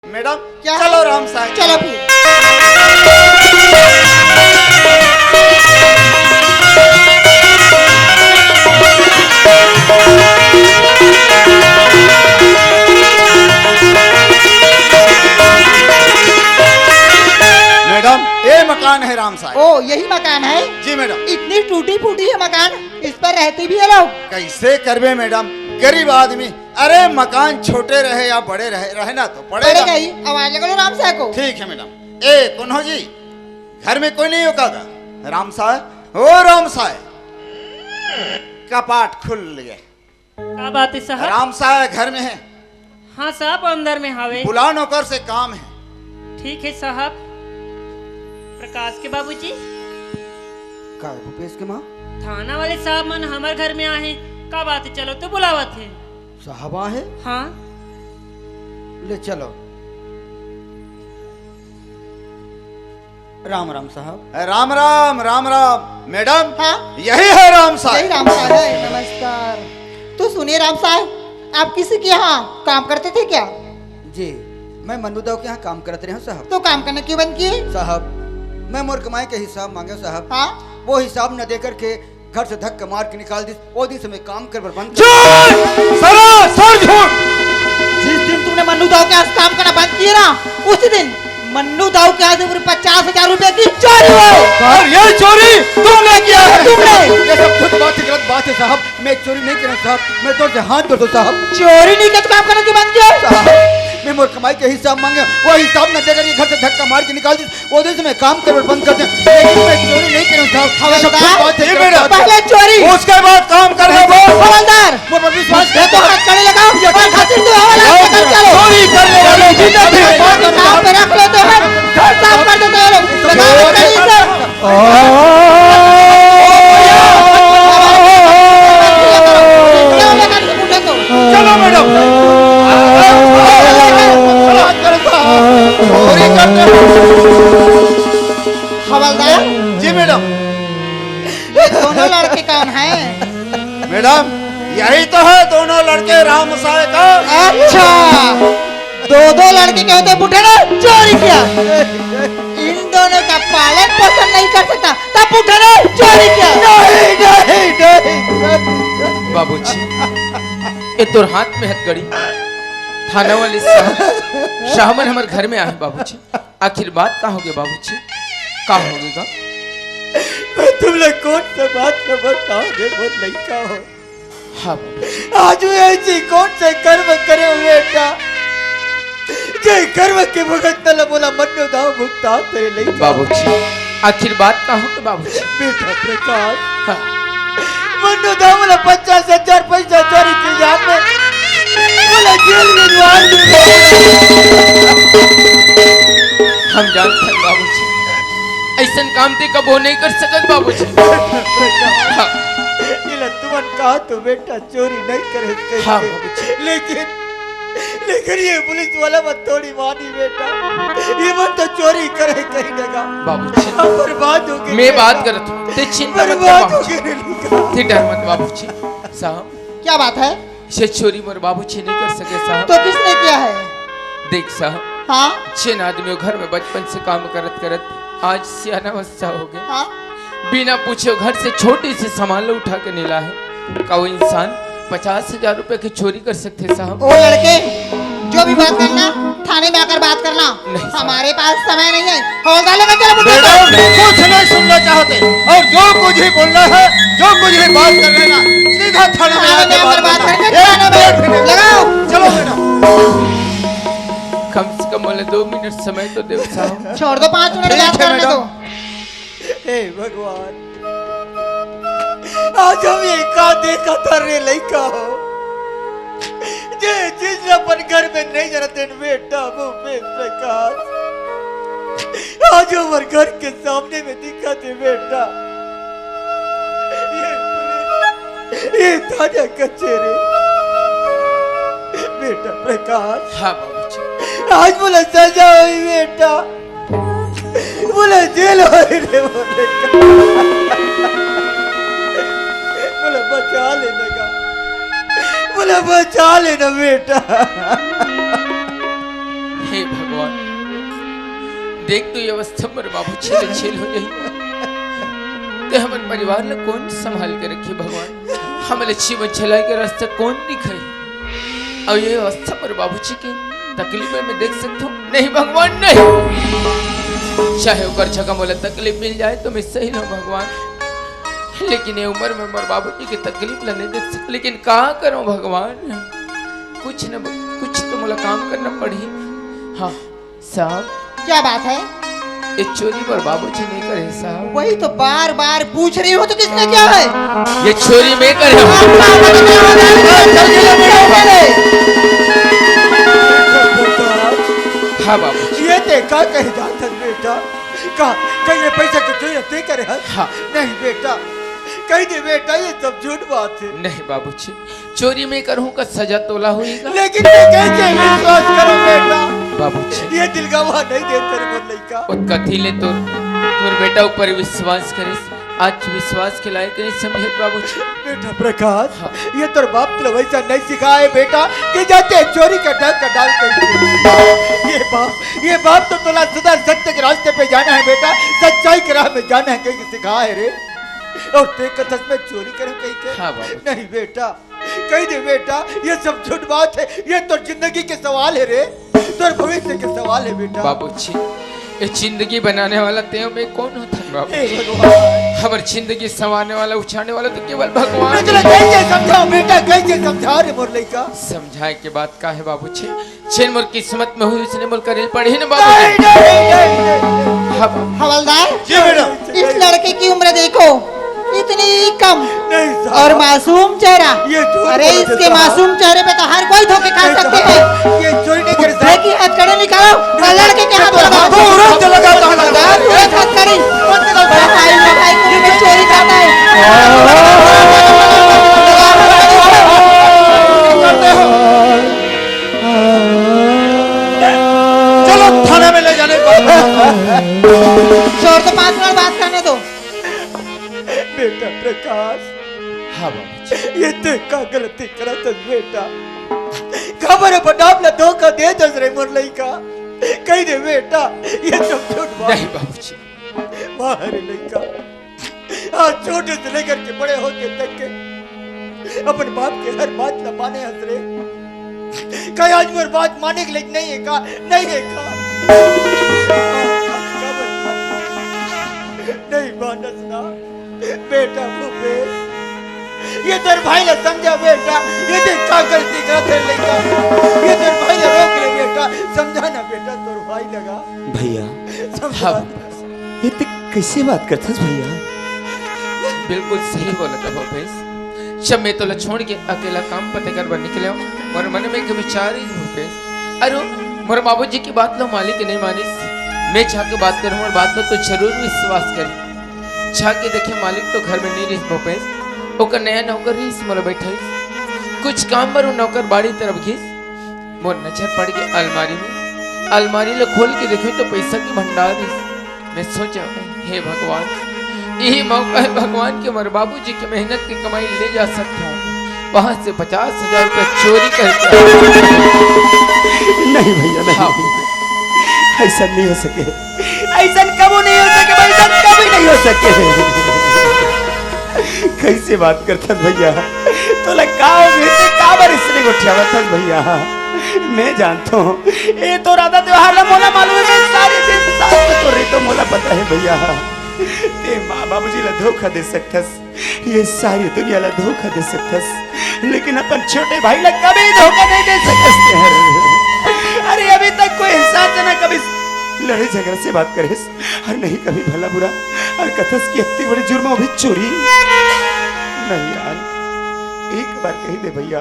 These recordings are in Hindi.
मैडम क्या? चलो राम साहब चलो फिर। मैडम ये मकान है राम साहब। ओ यही मकान है? जी मैडम। इतनी टूटी फूटी है मकान, इस पर रहते भी है लोग? कैसे करबे मैडम, गरीब आदमी। अरे मकान छोटे रहे या बड़े रहे, रहना तो पड़ेगा ही। आवाज लगा लो राम साहब को। ठीक है मैडम। ए कौन हो जी, घर में कोई नहीं होगा? राम साहब, ओ राम साहब, कपाट खुल गए। क्या बात है साहब? राम साहब घर में है? हाँ साहब अंदर में हावे। बुला नौकर से काम है। ठीक है साहब। प्रकाश के बाबूजी, का है भूपेश के माँ? थाना वाले साहब मन हमारे घर में आए। का बात है, चलो तो बुलावत है। साहबा है? हाँ ले चलो। राम राम साहब। राम राम राम राम। मैडम हाँ यही है राम यही साहब। राम साहब है। नमस्कार। तो सुनिए राम साहब, आप किसी के यहाँ काम करते थे क्या? जी मैं मन्नूदाव के यहाँ काम करते रहे साहब। तो काम करने क्यों बंद किए? साहब मैं मोर कमाई के हिसाब मांगे साहब। हाँ वो हिसाब न दे करके घर से धक्का मार के निकाल दी। वो दिन से मैं काम कर बंद सर झूठ। जिस दिन तुमने मन्नू दाऊ के यहाँ काम करना बंद किया ना, उसी दिन मन्नू दाऊ के यहाँ से 50,000 रुपए की चोरी हुई। और ये चोरी तुमने किया है? तुमने? ये सब खुद बात है, गलत बात है साहब। मैं चोरी नहीं कर रहा साहब। मैं तो हाथ धो दो साहब। चोरी नहीं कर, काम करना क्यों बंद किया? साहब मैं मोर कमाई के हिसाब मांगे, वो हिसाब न देकर ये घर से धक्का मार के निकाल दी। वो दिन से मैं काम कर बंद कर दे, लेकिन मैं चोरी नहीं कर रहा साहब। ये सब खुद बात है, गलत बात है। पहले चोरी, उसके बाद काम करना। हवलदार मोर पर विश्वास ये तो हाथ कड़े लगाओ और खातिर तो हवलदार लेकर चलो। चोरी करने वाले जिंदा थे। काम पे रख लेते हैं, घर साफ कर देते हैं लोग। लगाओ कहीं से। चलो मैडम। चोरी करते हो। हवलदार जी मैडम। ये दोनों लड़के कौन हैं? मैडम यही तो है दोनों लड़के राम साहब का। अच्छा, दो लड़के के होते बुढ़े ने चोरी किया। इन दोनों का पालन पोषण नहीं कर सकता, तब बुढ़े ने चोरी किया। बाबूजी ये तो हाथ में हथकड़ी। थाना वाले साहब शाहमन हमारे घर में आए बाबूजी। आखिर बात का होगे बाबूजी, का होगेगा? तुम लोग कौन सा बात में बताओगे? वो लड़का हो। हाँ आज वो ऐसी कौन से कर्म करे हुए था जे कर्म के भुगत तल बोला मन्नू दाव भुगता तेरे लड़का। बाबूजी आखिर बात का होगे बाबूजी? बेटा प्रकाश, हाँ मन्नू दाव बोला 50,000 पैसा चोरी की जान में बोला जेल में द्वार हम जानते हैं बाबूजी, ऐसा काम ते कब हो नहीं कर सकत बाबूजी। हाँ ये तुमन कहा तो बेटा चोरी नहीं करे हाँ बाबूजी। लेकिन ये पुलिस वाला मत थोड़ी मानी बेटा, ये मत तो चोरी करे कहीं लगा बाबूजी हम बर्बाद हो गए। मैं बात करत हूँ, ते चिंता मत कर बर्बाद हो बाबूजी, गए। ते डर मत बाबूजी। साहब क्या बात है? ये चोरी मोर बाबूजी नहीं कर सके साहब। तो किसने किया है? देख साहब, हाँ जिन आदमियों घर में बचपन से काम करत करत आज सियानावस्था हो गए, हाँ बिना पूछे घर से छोटी सी सामान उठा के नीला है। का वो इंसान 50,000 रुपए की चोरी कर सकते साहब? ओ लड़के, जो भी बात करना थाने में आकर बात करना। नहीं। हमारे पास समय नहीं है। हवलदार लेकर चलो बुढ़े को। मैडम कुछ नहीं सुनना चाहते, और जो कुछ ही बोलना है, जो कुछ ही बात कर लेना, सीधा थाने में थाने में आकर आकर बात करना। करके एक थाने मिनट में भी नहीं। लगाओ। चलो मैडम। कम से कम बोले 2 मिनट समय तो दे साहब। छोड़ दो, 5 मिनट ठीक बात है करने मैडम। दो। हे भगवान, आज हम ये का देखा था रे लड़का हो जे जिस अपन घर में नहीं जाते बेटा वो प्रकाश आज हमारे घर के सामने में दिखा थे बेटा। ये थाना कचेरे बेटा प्रकाश, हाँ बाबूजी। आज बोला सजा हुई बेटा, बोला जेल हुई रे बोला बचा लेने का, बोला बचा लेना बेटा। हे भगवान देख तो ये अवस्था पर बाबू छेल छेल हो जाई ते हमर परिवार ला कौन संभाल के रखे भगवान, हमले जीवन चलाए के रास्ता कौन दिखाई। और ये अवस्था पर बाबूजी की तकलीफ में देख सकता हूँ नहीं भगवान नहीं, चाहे ऊपर जगह बोले तकलीफ मिल जाए तो मैं सही हूँ भगवान, लेकिन ये उम्र में हमारे बाबूजी की तकलीफ ला नहीं देख सकता। लेकिन कहाँ करूँ भगवान, कुछ तो मुझे काम करना पड़ी। हाँ साहब क्या बात है? ये चोरी पर बाबूजी नहीं करे साहब। वही तो बार बार पूछ रही हो, तो किसने क्या है? ये चोरी में करे। हाँ बाबू ये देखा कहीं जाता बेटा, कहीं ये पैसा की जरूरत नहीं करे है? हाँ। नहीं बेटा, कहीं नहीं बेटा, ये सब झूठ बात है। नहीं बाबूजी, चोरी में करूँ का सजा तोला होगा। लेकिन मैं कैसे विश्वास करूं बेटा? बाबूजी ये दिल गवाह नहीं दे तेरे बोलने का। उनका थिले तोर बेटा ऊपर विश्वास करे, आज विश्वास के लायक नहीं समझे बाबूजी। बेटा प्रकाश, हाँ। ये तो बाप तो वैसा नहीं सिखाए बेटा कि जाते चोरी का डर का डाल कर। ये बाप तो तोला सदा सत्य के रास्ते पे जाना है बेटा, सच्चाई के राह में जाना है कहीं सिखाए रे। और ते कथस में चोरी करूं कहीं के? हाँ बाबू। नहीं बेटा, कहीं नहीं बेटा, ये सब झूठ बात है। ये तो जिंदगी के सवाल है रे, तो भविष्य के सवाल है बेटा। बाबूजी ये जिंदगी बनाने वाला तेरे में कौन होता है बाबू? हे भगवान, हमारी जिंदगी संवारने वाला उछाने वाला तो केवल भगवान। मैं तुला कैसे समझाऊं बेटा, कैसे समझा रे मोर लइका? समझाए के बात का है बाबूजी, जिन मोर किस्मत में हुई उसने मोर करेल पढ़ी ना नहीं, बाबूजी। नहीं, नहीं, नहीं। हाँ बाबू। हवलदार, जी बेटा। इस लड़के की उम्र देखो, इतनी कम नहीं साहब, और मासूम चेहरा। ये झूठ अरे बोलते इसके साहब। मासूम चेहरे पे तो हर कोई धोखे खा नहीं सकते साहब, हैं। ये चोरी नहीं करे बुढ़े साहब। की हथकड़ी निकालो और लड़के के हाथ लगाओ। हाथों उड़ान से लगाता है। हवलदार, तू एक हथकड़ी बड़ा भाई भाई को भी चोरी करता है। चलो थाने में ले जाने को। चोर तो 5 मिनट बात करने दो। बेटा प्रकाश, हाँ बाबूजी। ये देखा गलती करा था बेटा, खबर है बटाबला धोखा दे दस रे मोर लइका। कहीं दे बेटा, ये सब झूठ बात। नहीं बाबूजी। वाह रे लइका, आज छोटे से लेकर के बड़े होते तक के अपन बाप के हर बात न माने हंस रे। कहीं आज मोर बात माने के लिए नहीं है का, नहीं है का। नहीं मानस ना बेटा भूपेश, ये तेरे भाई ने समझा बेटा, ये देख क्या गलती करा तेरे लइका, ये तेरे भाई ने रोक ले बेटा, समझा ना बेटा, तोर भाई लगा भैया समझा। ये तो कैसे बात करथस भैया? बिल्कुल सही बोला था भूपेश। जब मैं तो छोड़ के अकेला काम पते कर निकले हूँ और मन में एक विचार ही भूपेश, अरे मोर बाबूजी की बात लो मालिक नहीं मानिस, मैं जाके बात करूँ और बात लो तो जरूर विश्वास करी। जाके देखे मालिक तो घर में नहीं रही भूपेश, ओकर नया नौकर रही मोर बैठा कुछ काम पर नौकर बाड़ी तरफ घिस, मोर नजर पड़ गई अलमारी लो खोल के देखे तो पैसा की भंडार रही। मैं सोचा हे भगवान, यही मौका है भगवान के मोर बाबूजी की मेहनत की कमाई ले जा सकता हूँ, वहां से 50,000 रुपये चोरी करके। नहीं भैया नहीं, हाँ। ऐसा नहीं हो सके, ऐसा कबू नहीं हो सके भाई, ऐसा कभी नहीं हो सके। कैसे बात करता भैया? तो लगाओ बेटे काबर इसने उठावा था भैया। मैं जानता हूँ ये तो राधा त्योहार ला मोला मालूम है, सारी दिन साथ तो रे तो मोला पता है भैया। ते माँ बाबूजी ला धोखा दे सकतस, ये सारी दुनिया ला धोखा दे सकतस, लेकिन अपन छोटे भाई ला कभी धोखा नहीं दे सकते। अरे अभी तक कोई इंसान से ना कभी लड़े झगड़े से बात करे और नहीं कभी भला बुरा, और कथस की इतनी बड़ी जुर्म अभी चोरी नहीं यार। एक बार कही दे भैया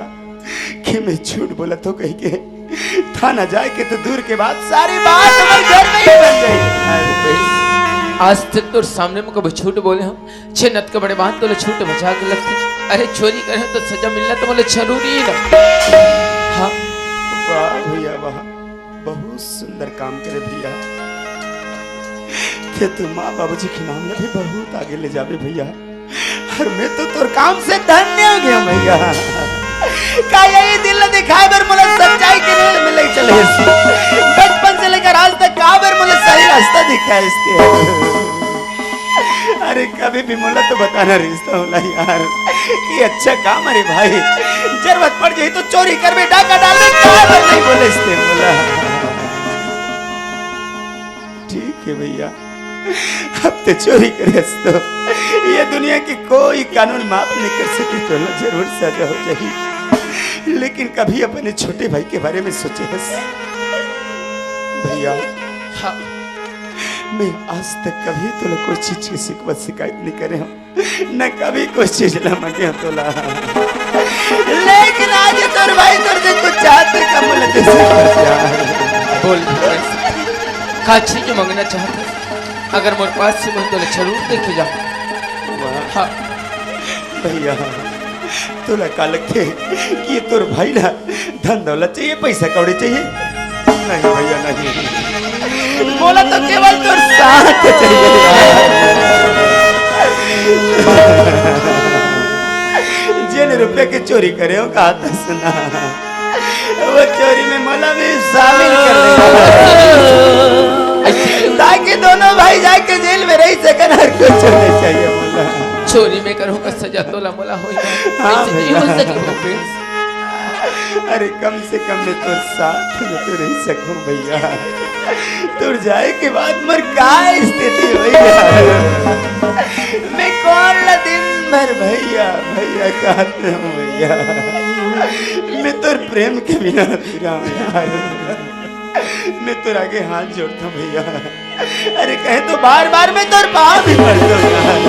कि मैं झूठ बोला तो कही के थाना जाए के तो दूर के बाद सारी बात हमारे घर में ही बन गई। आज तक तो सामने में कभी झूठ बोले हम, छह नत के बड़े बात तो झूठ मजाक लगती। अरे चोरी करे तो सजा मिलना तो बोले जरूरी है ना। हाँ वाह भैया वाह, बहुत सुंदर काम करे भैया। थे तुम माँ बाबूजी के नाम में भी बहुत आगे ले जावे भैया, और मैं तो तोर काम से धन्य हो गया भैया। का यही दिल दिखाए बर मुझे सच्चाई के रेल में ले चले। बचपन से लेकर आज तक का काबर मुझे सही रास्ता दिखा इसके। अरे कभी भी मुला तो बताना रिश्ता होला यार, ये अच्छा काम। अरे भाई जरूरत पड़ जाए तो चोरी कर बे, डाका डाल दे, काबर नहीं बोले इसके मुला। ठीक है भैया, अब तो चोरी करे तो ये दुनिया की कोई कानून माफ नहीं कर सके, तो जरूर सजा हो जाएगी। लेकिन कभी अपने छोटे भाई के बारे में सोचे बस भैया। हाँ मैं आज तक कभी तो कोई चीज की शिकायत नहीं करे हम, न कभी कोई चीज ला मांगे तो ला। लेकिन आज तोर भाई तोर से कुछ चाहते कम लेते से बोल का चीज मांगना चाहते, अगर मोर पास से मैं तो जरूर देखे जा। हाँ भैया तोला का लगते कि ये तोर भाई ना धन दौलत चाहिए, पैसा कौड़ी चाहिए? नहीं भैया नहीं, बोला तो केवल तोर साथ चाहिए। जिन रुपए की चोरी करे हो कहा था सुना, वो चोरी में मोला भी शामिल कर देगा, ताकि दोनों भाई जाके जेल में रह सके, हर कुछ होना चाहिए मोला। चोरी में करो का सजा तोला मोला हो हाँ अरे कम से कम मैं तोर साथ में तो रह सकूं भैया, तुर जाए के बाद मर का स्थिति भैया, मैं कौन ला दिन भर भैया भैया कहते हूँ भैया, मैं तोर प्रेम के बिना फिरा यार, मैं तोर आगे हाथ जोड़ता हूँ भैया। अरे कहे तो बार बार मैं तोर पाँव भी पड़ता हूँ यार,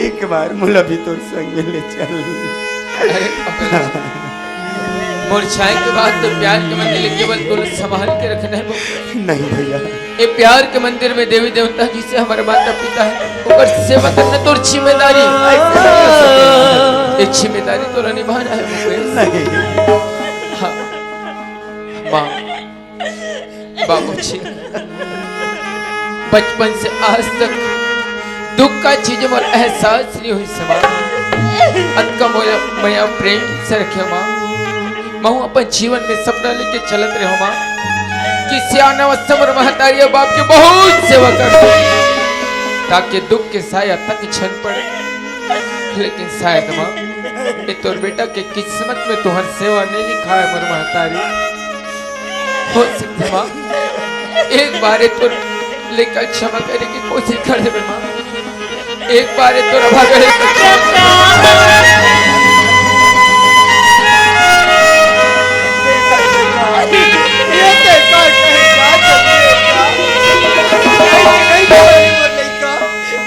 एक बार मुला भी तोर संग में ले चल। मुरझाए के बाद तो प्यार के मंदिर केवल तुल संभाल के रखना है। नहीं भैया, ये प्यार के मंदिर में देवी देवता जिसे हमारे माता पिता है ऊपर सेवा करना तो जिम्मेदारी, ये जिम्मेदारी तो निभाना है। नहीं हाँ माँ बाबूजी बचपन से आज तक दुख का चीज और एहसास नहीं हुई समा अनका मैं प्रेम से रखे माँ, मैं अपन जीवन में सपना लेके चलत रहे माँ कि सियाना समर महतारी बाप के बहुत सेवा कर ताकि दुख के साया तक छन पड़े। लेकिन शायद माँ ये तोर बेटा के किस्मत में तुहर सेवा नहीं लिखा है मर महतारी, हो सकता माँ एक बार तो लेकर क्षमा करने की कोशिश कर दे माँ, एक बार तो रभा करे।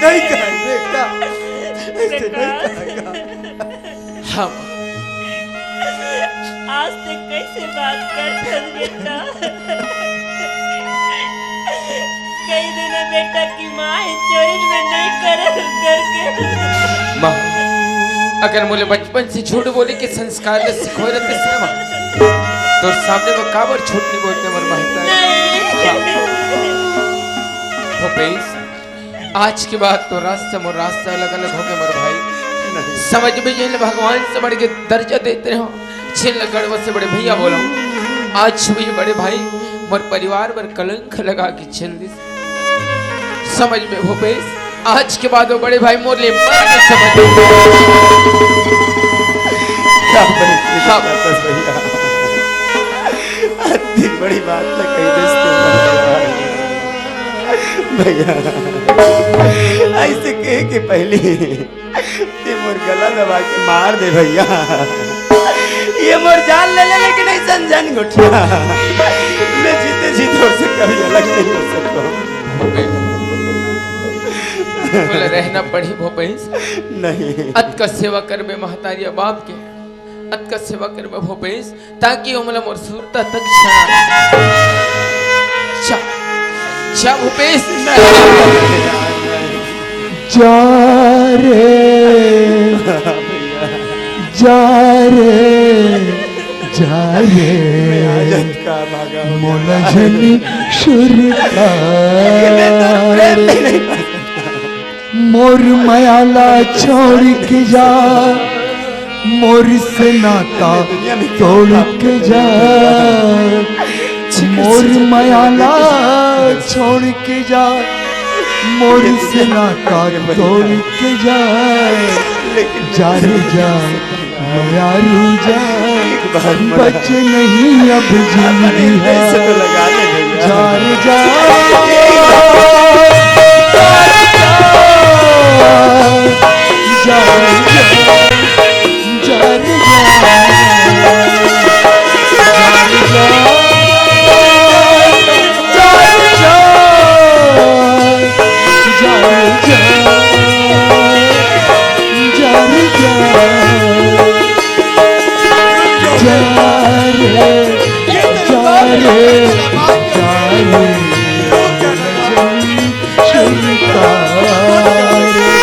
नहीं कहेंगे बेटा, ऐसे नहीं कहेगा। हाँ आज तक कैसे बात करते बेटा, कई दिन बेटा की माँ चोरी में नहीं करके माँ अगर मुझे बचपन से झूठ बोले के संस्कार ने सिखोए रहते से माँ तो सामने वो काबर झूठ नहीं बोलते मर महता भूपेश, आज के बाद तो रास्ता मोर रास्ता अलग अलग हो गए मर भाई। समझ में जिन भगवान से बढ़ के दर्जा देते हो छिन गढ़वा से बड़े भैया बोला आज भी बड़े भाई मोर परिवार पर कलंक लगा के छिन दी समझ में भूपेश, आज के बाद वो बड़े भाई मोर ले मर के समझ इतनी बड़ी बात ना कही भैया, ऐसे कहे के पहले ते मोर गला दबा के मार दे भैया, ये मोर जान ले लेकिन नहीं संजन गुठिया, मैं जीते जी तोर से कभी अलग नहीं हो सकता। बोले रहना पड़ी भूपेश, नहीं अत का सेवा कर में महतारिया बाप के अत का सेवा कर में भूपेश ताकि उमला मोर सुरता तक छा भूपेश जा रे मोलझनी शुरता मोर मयाला छोड़ के जा, मोर से नाता तोड़ के जा, मोर मायाला छोड़ के जा, मोर से नाता तोड़ के जा, जा रे जा मायालू जा, बच नहीं अब जिंदगी है, जा रे जा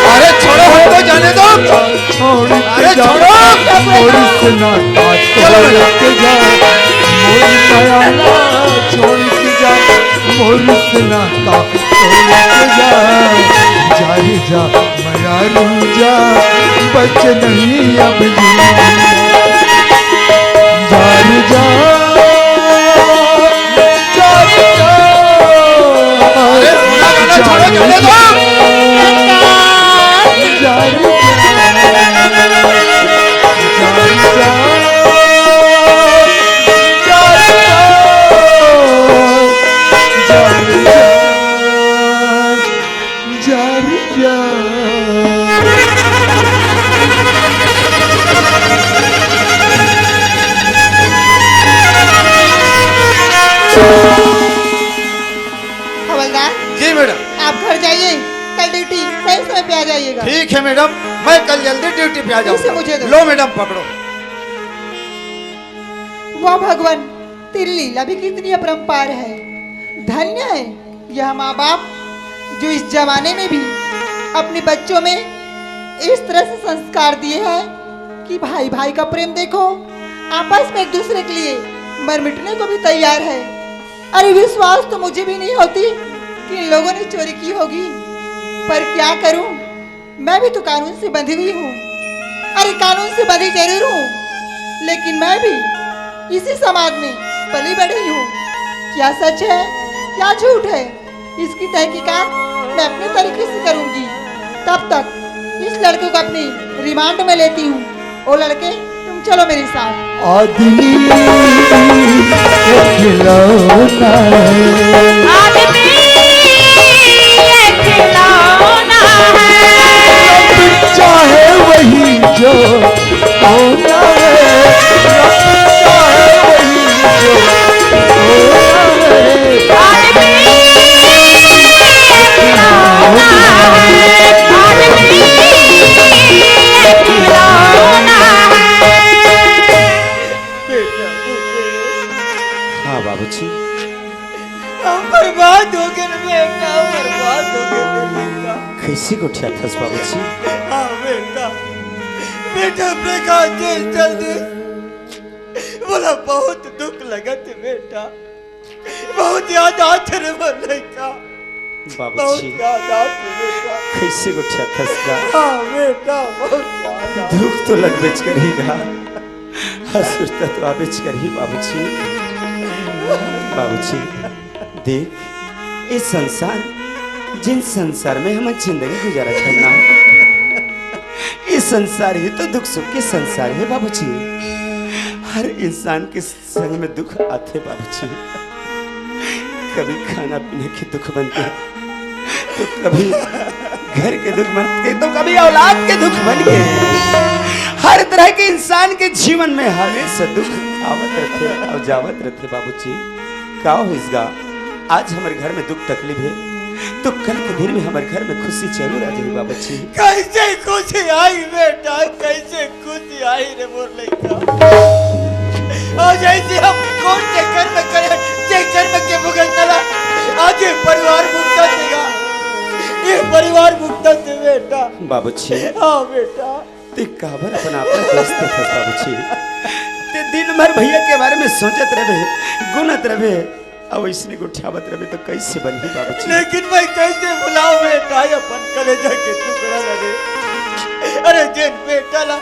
अरे छोड़ो हमको जाने दो। अरे छोड़ो। मोर से नाता तोड़ के जा, मोर मायाला छोड़ के जा, मोर से नाता तोड़ के जा, जा रे जा मायालू जा, बच नहीं अब जिंदगी, जा रे जा अरे रोना गाना छोड़ो, जाने दो। हवलदार, जी मैडम। आप घर जाइए, कल ड्यूटी सही समय पे आ जाइएगा। ठीक है मैडम, मैं कल जल्दी ड्यूटी पे आ इसे मुझे जाऊंगा। दो। लो मैडम पकड़ो। वाह भगवान, तेरी लीला भी कितनी अपरंपार है। धन्य है यह माँ बाप जो इस जमाने में भी अपने बच्चों में इस तरह से संस्कार दिए हैं कि भाई भाई का प्रेम देखो, आपस में एक दूसरे के लिए मर मिटने को भी तैयार है। अरे विश्वास तो मुझे भी नहीं होती कि इन लोगों ने चोरी की होगी, पर क्या करूं, मैं भी तो कानून से बंधी हुई हूँ। अरे कानून से बंधी जरूर हूँ, लेकिन मैं भी इसी समाज में पली बढ़ी हूँ। क्या सच है क्या झूठ है, इसकी तहकीकात मैं अपने तरीके से करूंगी। तब तक इस लड़के को अपनी रिमांड में लेती हूँ। ओ लड़के, तुम चलो मेरे साथ। आदमी खिलौना चाहे वही जो होना है, चाहे वही जो होना हाँ बाबूजी, हम बर्बाद हो गए बेटा, बर्बाद हो गए बेटा। कैसे उठा था बाबूजी? हाँ बेटा, बेटा प्रकाश जेल चल दे बोला, बहुत दुख लगत बेटा, बहुत याद आते रे बोले का, बहुत बाबूजी याद आते बेटा। कैसे उठा था? हाँ बेटा, बहुत याद आते। दुख तो लगबेच करेगा, असुरता तो आबेच करी बाबूजी। बाबूजी देख, इस संसार, जिन संसार में हम जिंदगी गुजारा करना, ये संसार ही तो दुख सुख के संसार है बाबूजी। हर इंसान के संग में दुख आते बाबूजी, कभी खाना पीने के दुख बनते हैं, तो कभी घर के दुख बनते, तो कभी औलाद के दुख बन गए। हर तरह के इंसान के जीवन में हमेशा दुख आवत रहते और जावत रहते बाबूजी। का हो इसका, आज हमारे घर में दुख तकलीफ है, तो कल के दिन में हमारे घर में खुशी जरूर आ जाएगी बाबूजी। कैसे खुशी आई बेटा, कैसे खुशी आई रे मोर लइका। आज ऐसे हम कौन से कर्म करे, जे कर्म के भुगत नला, आज ये परिवार मुक्त देगा, ये परिवार मुक्त दे बेटा। बाबूजी हाँ बेटा, ते काबर अपना दोस्त थे बाबूजी, ते दिन भर भैया के बारे में सोचत रहे, गुनत रहे, अब इसने उठावत रहे, तो कैसे बनी बाबूजी? लेकिन मैं कैसे भुलाऊं बेटा अपन कलेजा के टुकड़ा लगे। अरे जेल बेटा ला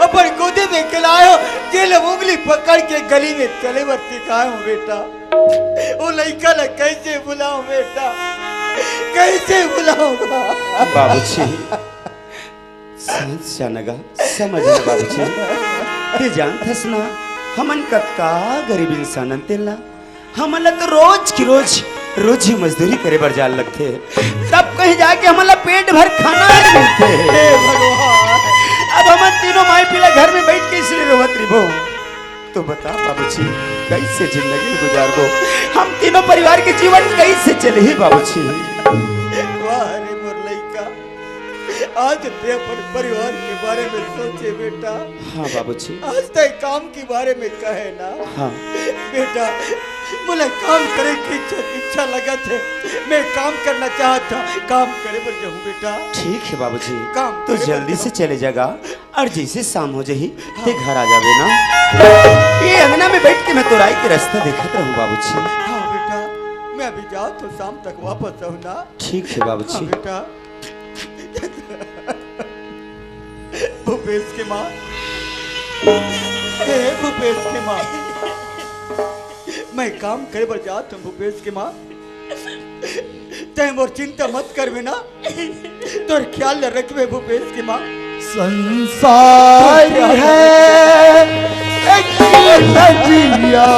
अपन गोदे में खिलायो, जेल उंगली पकड़ के गली में चले वर्ती खाए बेटा। वो लड़का ला कैसे बुलाऊं बेटा, कैसे बुलाऊंगा? बाबूजी जानगा समझना बाबूजी, ते जानथस ना हमन कतका गरीब इंसान तेला, हमला तो रोज की रोज ही मजदूरी करे बर जाल लगथे, तब कहीं जाके हमला पेट भर खाना मिलते। हे भगवान, अब हम तीनों माई पिला घर में बैठ के इसलिए रोवत रिबो। तो बता बाबूजी कैसे जिंदगी गुजारबो, हम तीनों परिवार के जीवन कैसे चले ही बाबूजी? वाह रे मोर लइका, आज ते अपन परिवार के बारे में सोचे बेटा। हाँ बाबूजी। आज ते काम के बारे में कहे ना। हाँ बेटा, मुझे काम करे की इच्छा लगा थे, मैं काम करना चाहता, काम करे पर जाऊँ बेटा। ठीक है बाबूजी, काम तो करे जल्दी पर से चले जागा और जैसे शाम हो जाही ते घर आ जावे ना। ये अंगना में बैठ के मैं तो राय के रास्ता देखत रहूं बाबूजी। हाँ बेटा, मैं अभी जाऊँ तो शाम तक वापस आऊँ ना। ठीक है बाबूजी। हाँ बेटा। भूपेश की माँ, हे भूपेश की माँ, मैं काम करे बर जा तुम भूपेश की माँ, तय मोर चिंता मत कर बिना, तोर ख्याल रखबे भूपेश की माँ। संसार है एक नदिया